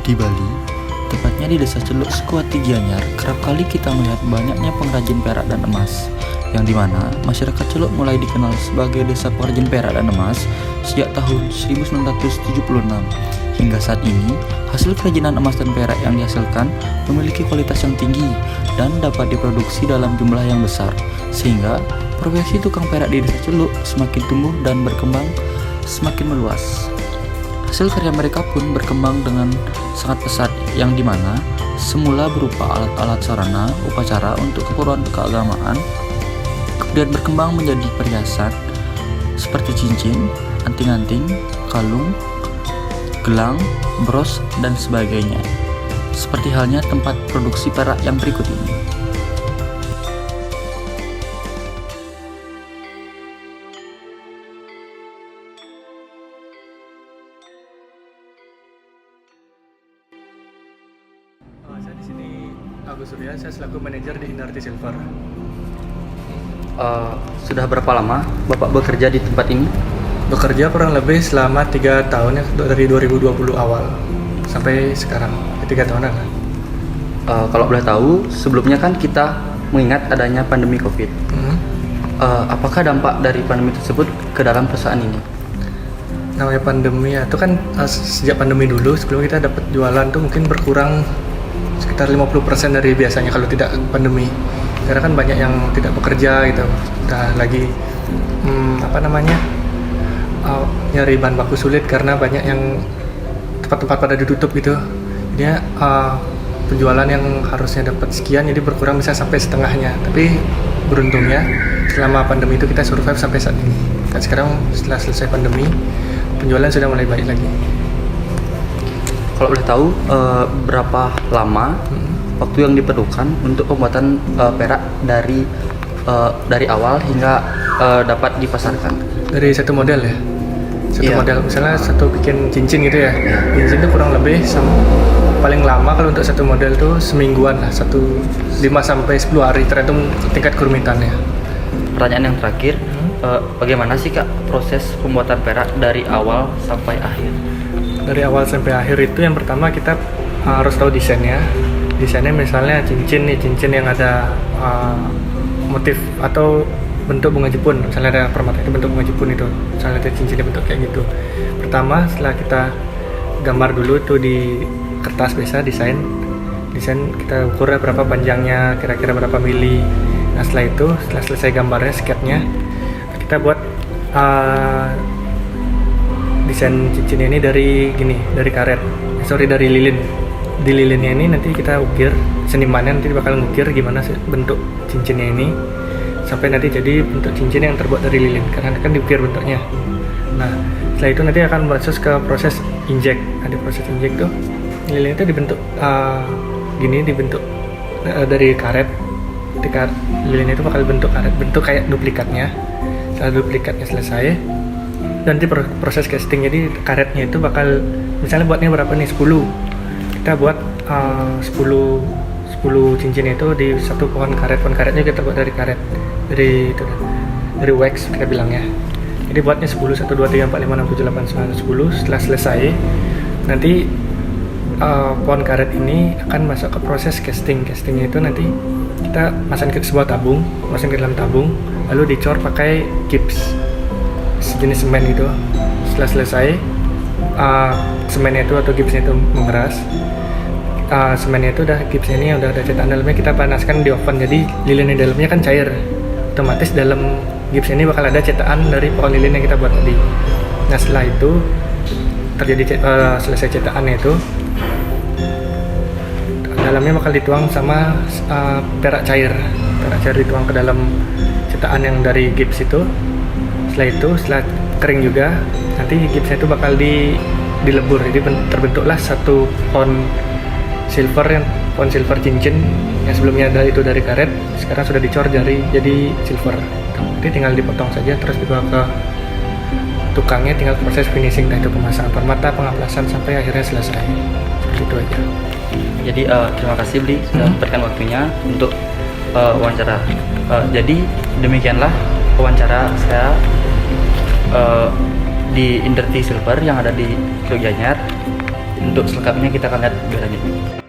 Di Bali, tepatnya di Desa Celuk, Sekuati Gianyar, kerap kali kita melihat banyaknya pengrajin perak dan emas, yang dimana masyarakat Celuk mulai dikenal sebagai desa pengrajin perak dan emas sejak tahun 1976. Hingga saat ini, hasil kerajinan emas dan perak yang dihasilkan memiliki kualitas yang tinggi dan dapat diproduksi dalam jumlah yang besar, sehingga profesi tukang perak di Desa Celuk semakin tumbuh dan berkembang semakin meluas. Hasil karya mereka pun berkembang dengan sangat pesat, yang dimana semula berupa alat-alat sarana upacara untuk keperluan keagamaan, kemudian berkembang menjadi perhiasan seperti cincin, anting-anting, kalung, gelang, bros, dan sebagainya. Seperti halnya tempat produksi perak yang berikut ini. Saya di sini Agus Surya, saya selaku manajer di Indarti Silver. Sudah berapa lama Bapak bekerja di tempat ini? Bekerja kurang lebih selama 3 tahun ya, dari 2020 awal sampai sekarang, 3 tahunan lah. Kalau boleh tahu, sebelumnya kan kita mengingat adanya pandemi COVID. Apakah dampak dari pandemi tersebut ke dalam perusahaan ini? Namanya pandemi ya, itu kan sejak pandemi dulu, sebelum kita dapat jualan tuh mungkin berkurang sekitar 50% dari biasanya kalau tidak pandemi. Karena kan banyak yang tidak bekerja gitu, udah lagi nyari bahan baku sulit karena banyak yang tempat-tempat pada ditutup gitu. Jadi penjualan yang harusnya dapat sekian jadi berkurang bisa sampai setengahnya. Tapi beruntungnya selama pandemi itu kita survive sampai saat ini. Dan sekarang setelah selesai pandemi, penjualan sudah mulai baik lagi. Kalau boleh tahu, berapa lama waktu yang diperlukan untuk pembuatan perak dari awal hingga dapat dipasarkan? Dari satu model ya? Iya. Model, misalnya satu bikin cincin gitu ya. Cincin itu kurang lebih paling lama kalau untuk satu model tuh semingguan lah, 5 sampai 10 hari tergantung tingkat kerumitannya. Pertanyaan yang terakhir, bagaimana sih Kak proses pembuatan perak dari awal sampai akhir? Dari awal sampai akhir itu yang pertama kita harus tahu desainnya. Desainnya misalnya cincin yang ada motif atau bentuk bunga jepun, misalnya ada permata itu bentuk bunga jepun itu, misalnya ada cincinnya bentuk kayak gitu. Pertama setelah kita gambar dulu tuh di kertas biasa, desain kita ukur berapa panjangnya, kira-kira berapa mili. Nah setelah selesai gambarnya, sketnya, kita buat desain cincin ini dari karet, dari lilin. Di lilinnya ini nanti kita ukir, senimannya nanti bakal ngukir gimana sih bentuk cincinnya ini sampai nanti jadi bentuk cincin yang terbuat dari lilin, karena kan diukir bentuknya. Nah setelah itu nanti akan masuk ke proses injek. Ada proses injek tuh, lilin itu dibentuk dibentuk dari karet. Ketika lilin itu bakal bentuk karet, bentuk kayak duplikatnya. Setelah duplikatnya selesai, nanti proses casting. Jadi karetnya itu bakal, misalnya buatnya berapa nih, 10. Kita buat 10 cincin itu di satu pohon karetnya kita buat dari karet, dari wax kita bilangnya. Jadi buatnya 10, 1, 2, 3, 4, 5, 6, 7, 8, 9, 10. Setelah selesai, nanti pohon karet ini akan masuk ke proses castingnya itu nanti kita masukkan ke sebuah tabung, ke dalam tabung, lalu dicor pakai gips sejenis semen gitu. Setelah selesai semennya itu atau gipsnya itu mengeras, semennya itu gipsnya ini udah ada cetakan dalamnya, kita panaskan di oven, jadi lilin di dalamnya kan cair, otomatis dalam gips ini bakal ada cetakan dari pohon lilin yang kita buat tadi. Nah setelah itu terjadi selesai cetakannya itu, dalamnya bakal dituang sama perak cair dituang ke dalam cetakan yang dari gips itu. Setelah kering juga, nanti gipsnya itu bakal dilebur, jadi terbentuklah satu pohon silver cincin yang sebelumnya itu dari karet, sekarang sudah dicor jadi silver. Nanti tinggal dipotong saja, terus dibawa ke tukangnya, tinggal proses finishing, itu pemasangan permata, pengaplasan sampai akhirnya selesai. Seperti itu aja. Jadi terima kasih Bli sudah memberikan waktunya untuk wawancara. Jadi demikianlah wawancara saya di Indarti Silver yang ada di Gianyar. untuk selengkapnya kita akan lihat lebih lanjut.